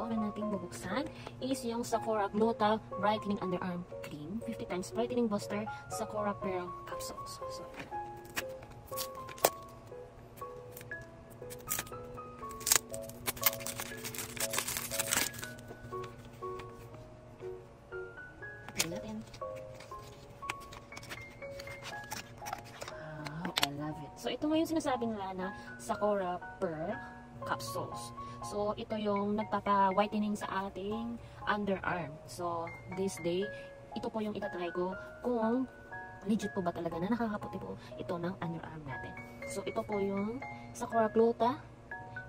una nating bubuksan is yung Sakura Gluta Brightening Underarm Cream. 50 times Brightening Booster Sakura Pearl Capsules. So, natin. Wow, I love it. So, ito nga yung sinasabi nila na Sakura Pearl Capsules. So, ito yung nagpapa-whitening sa ating underarm. So, this day, ito po yung itatry ko kung legit po ba talaga na nakakaputi po ito ng underarm natin. So, ito po yung Sakura Gluta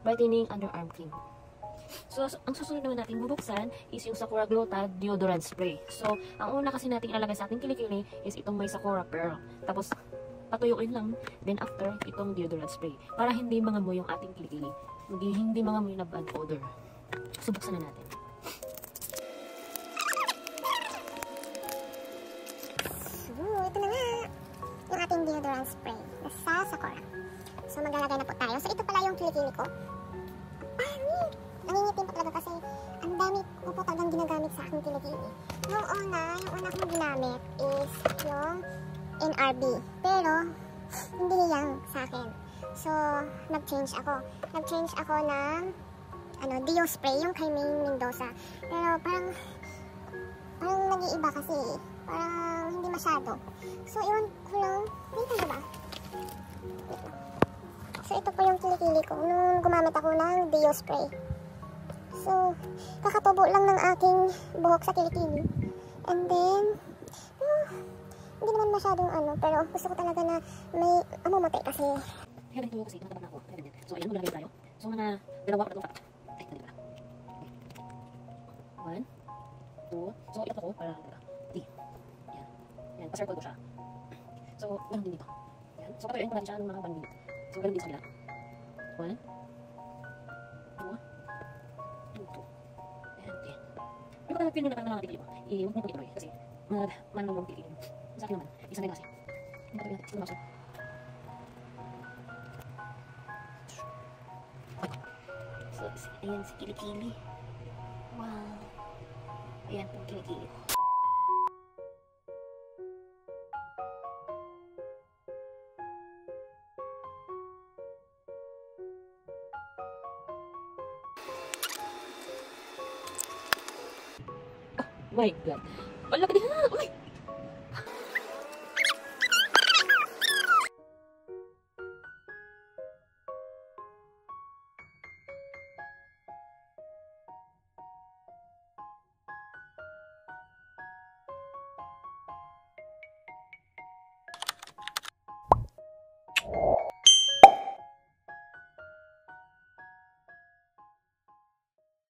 Brightening Underarm Cream. So, ang susunod naman natin bubuksan is yung Sakura Gluta Deodorant Spray. So, ang una kasi natin ilalagay sa ating kilikili is itong may Sakura Pearl. Tapos, patuyuin lang. Then, after, itong deodorant spray. Para hindi mangamoy yung ating kilikili. Hindi mangamoy na bad odor. So, buksan na natin. So, ito na nga. Yung ating deodorant spray. Sa Sakura. So, maglalagay na po tayo. So, ito pala yung kilikili ko. Nangingitim pa talaga kasi ang dami ko po talagang ginagamit sa aking kilikili. Yung una kong ginamit is yung NRB. Pero, hindi niyang sa akin. So, nag-change ako. Nag-change ako ng Deo spray, yung kay Maine Mendoza. Pero parang nag-iiba kasi. Parang hindi masyado. So, iwan ko lang. Dito na ba? So, ito po yung kilikili ko nung gumamit ako ng Deo spray. So, kakatubo lang ng aking buhok sa kilikili. And then, hindi naman masyadong pero gusto ko talaga na may amumutay kasi. Kaya ganito kasi, namataba na ako. Kaya ganyan. So, ayan, maglalagay tayo. So, mga dalawa ko na itong ay, dali pala. Okay. 1, 2. So, itatlo ko para, diba? 3. Ayan. Ayan, pa-circle ko siya. So, ganun din dito. Ayan. So, patuyuin ko natin siya ng mga 1 minute. So, ganun din sa kabila. 1, 2. Pero kung feel nyo na parang nakakatipili mo, huwag mo ituloy kasi manong piliin mo. Sa akin naman, isang na kasi. Hindi pa natin, siguro so, ayan si kilikili. Wow. Ayan po kilikili ko. My God. Wala ka din ha! Uy!